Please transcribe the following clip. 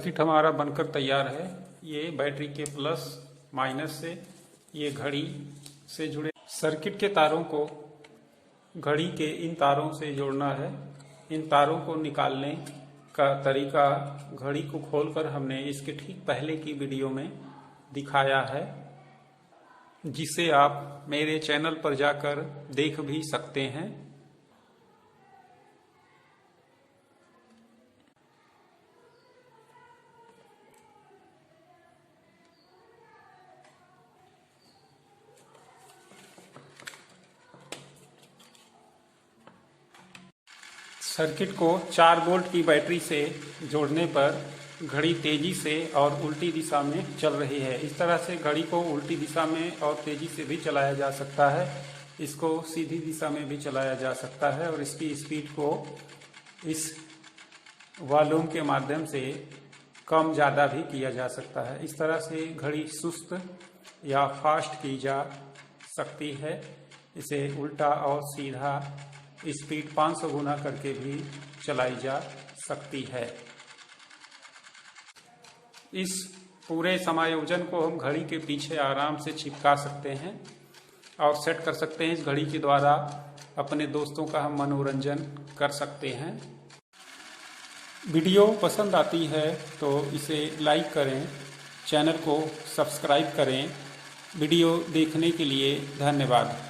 Circuit हमारा बनकर तैयार है। ये बैटरी के प्लस माइनस से ये घड़ी से जुड़े सर्किट के तारों को घड़ी के इन तारों से जोड़ना है। इन तारों को निकालने का तरीका घड़ी को खोलकर हमने इसके ठीक पहले की वीडियो में दिखाया है, जिसे आप मेरे चैनल पर जाकर देख भी सकते हैं। सर्किट को 4 वोल्ट की बैटरी से जोड़ने पर घड़ी तेजी से और उल्टी दिशा में चल रही है। इस तरह से घड़ी को उल्टी दिशा में और तेजी से भी चलाया जा सकता है। इसको सीधी दिशा में भी चलाया जा सकता है और इसकी स्पीड को इस वॉल्यूम के माध्यम से कम ज़्यादा भी किया जा सकता है। इस तरह से घड़ी सुस्त या फास्ट की जा सकती है। इसे उल्टा और सीधा स्पीड 500 गुना करके भी चलाई जा सकती है। इस पूरे समायोजन को हम घड़ी के पीछे आराम से चिपका सकते हैं और सेट कर सकते हैं। इस घड़ी के द्वारा अपने दोस्तों का हम मनोरंजन कर सकते हैं। वीडियो पसंद आती है तो इसे लाइक करें, चैनल को सब्सक्राइब करें। वीडियो देखने के लिए धन्यवाद।